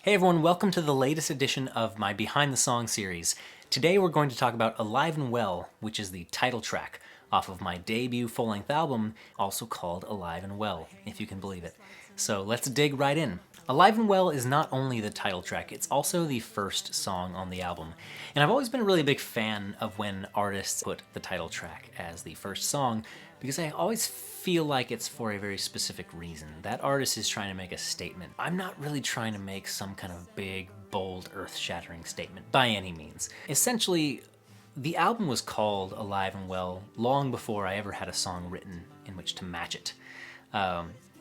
Hey everyone, welcome to the latest edition of my Behind the Song series. Today we're going to talk about Alive and Well, which is the title track off of my debut full-length album, also called Alive and Well, if you can believe it. So let's dig right in. Alive and Well is not only the title track, it's also the first song on the album. And I've always been a really big fan of when artists put the title track as the first song, because I always feel like it's for a very specific reason. That artist is trying to make a statement. I'm not really trying to make some kind of big, bold, earth-shattering statement by any means. Essentially, the album was called Alive and Well long before I ever had a song written in which to match it.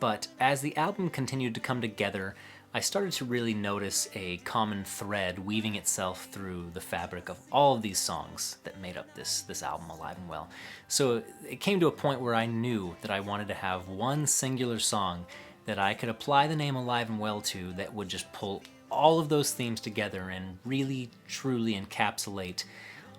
But as the album continued to come together, I started to really notice a common thread weaving itself through the fabric of all of these songs that made up this album, Alive and Well. So it came to a point where I knew that I wanted to have one singular song that I could apply the name Alive and Well to that would just pull all of those themes together and really, truly encapsulate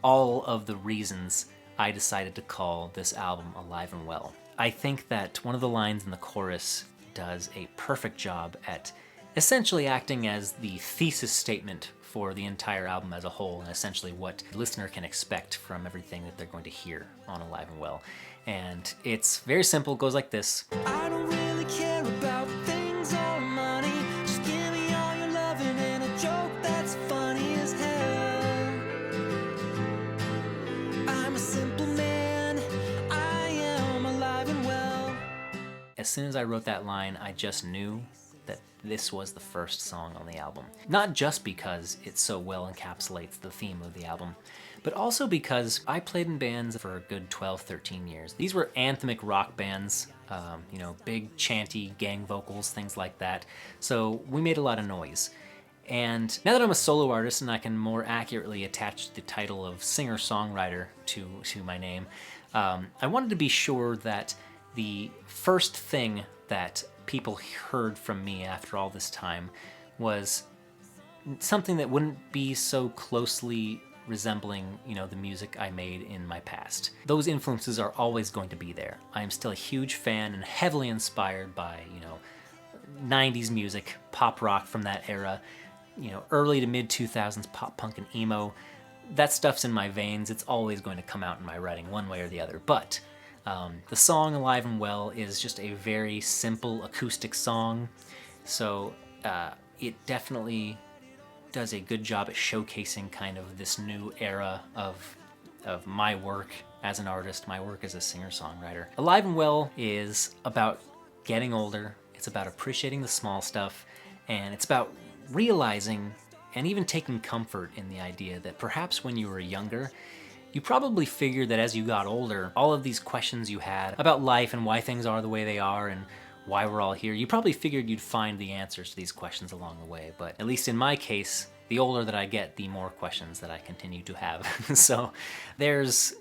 all of the reasons I decided to call this album Alive and Well. I think that one of the lines in the chorus does a perfect job at essentially acting as the thesis statement for the entire album as a whole, and essentially what the listener can expect from everything that they're going to hear on Alive and Well. And it's very simple, it goes like this. I don't really care about things or money, just give me all your loving and a joke that's funny as hell. I'm a simple man, I am alive and well. As soon as I wrote that line, I just knew that this was the first song on the album. Not just because it so well encapsulates the theme of the album, but also because I played in bands for a good 12, 13 years. These were anthemic rock bands, big chanty gang vocals, things like that. So we made a lot of noise. And now that I'm a solo artist and I can more accurately attach the title of singer-songwriter to my name, I wanted to be sure that the first thing that people heard from me after all this time was something that wouldn't be so closely resembling, the music I made in my past. Those influences are always going to be there. I am still a huge fan and heavily inspired by, 90s music, pop rock from that era, early to mid 2000s pop punk and emo. That stuff's in my veins. It's always going to come out in my writing one way or the other. But the song Alive and Well is just a very simple acoustic song, so it definitely does a good job at showcasing kind of this new era of my work as an artist, my work as a singer-songwriter. Alive and Well is about getting older, it's about appreciating the small stuff, and it's about realizing and even taking comfort in the idea that perhaps when you were younger, you probably figured that as you got older, all of these questions you had about life and why things are the way they are and why we're all here, you probably figured you'd find the answers to these questions along the way. But at least in my case, the older that I get, the more questions that I continue to have. So there's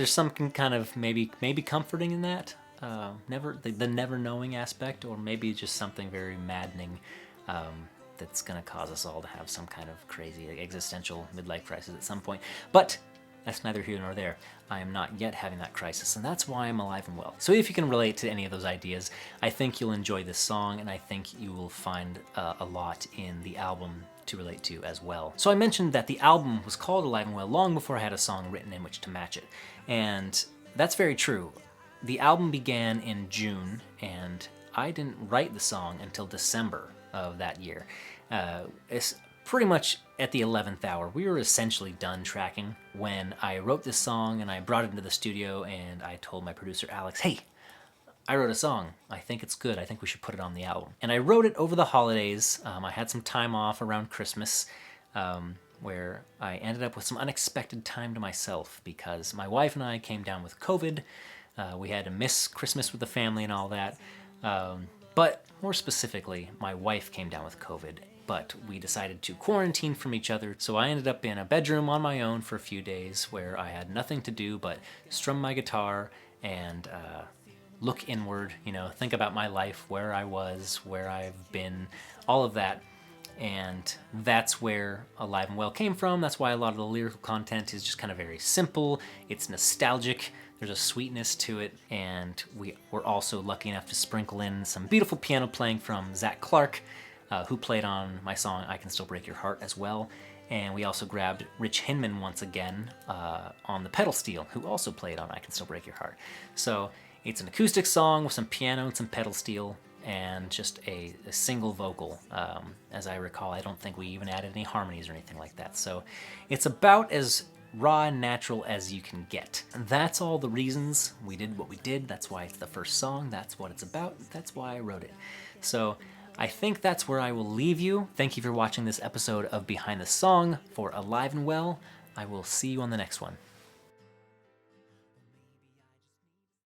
something kind of maybe comforting in that. The never knowing aspect, or maybe just something very maddening that's gonna cause us all to have some kind of crazy existential midlife crisis at some point. But that's neither here nor there. I am not yet having that crisis, and that's why I'm alive and well. So if you can relate to any of those ideas, I think you'll enjoy this song, and I think you will find a lot in the album to relate to as well. So I mentioned that the album was called Alive and Well long before I had a song written in which to match it, and that's very true. The album began in June, and I didn't write the song until December of that year. It's pretty much at the 11th hour. We were essentially done tracking when I wrote this song, and I brought it into the studio and I told my producer Alex, hey, I wrote a song. I think it's good. I think we should put it on the album. And I wrote it over the holidays. I had some time off around Christmas where I ended up with some unexpected time to myself because my wife and I came down with COVID. We had to miss Christmas with the family and all that. But more specifically, my wife came down with COVID, but we decided to quarantine from each other, so I ended up in a bedroom on my own for a few days where I had nothing to do but strum my guitar and look inward, think about my life, where I was, where I've been, all of that. And that's where Alive and Well came from. That's why a lot of the lyrical content is just kind of very simple. It's nostalgic. There's a sweetness to it, and we were also lucky enough to sprinkle in some beautiful piano playing from Zach Clark, who played on my song I Can Still Break Your Heart as well. And we also grabbed Rich Hinman once again on the pedal steel, who also played on I Can Still Break Your Heart. So it's an acoustic song with some piano and some pedal steel, and just a single vocal. As I recall, I don't think we even added any harmonies or anything like that. So it's about as raw and natural as you can get. And that's all the reasons we did what we did. That's why it's the first song. That's what it's about. That's why I wrote it. So I think that's where I will leave you. Thank you for watching this episode of Behind the Song for Alive and Well. I will see you on the next one.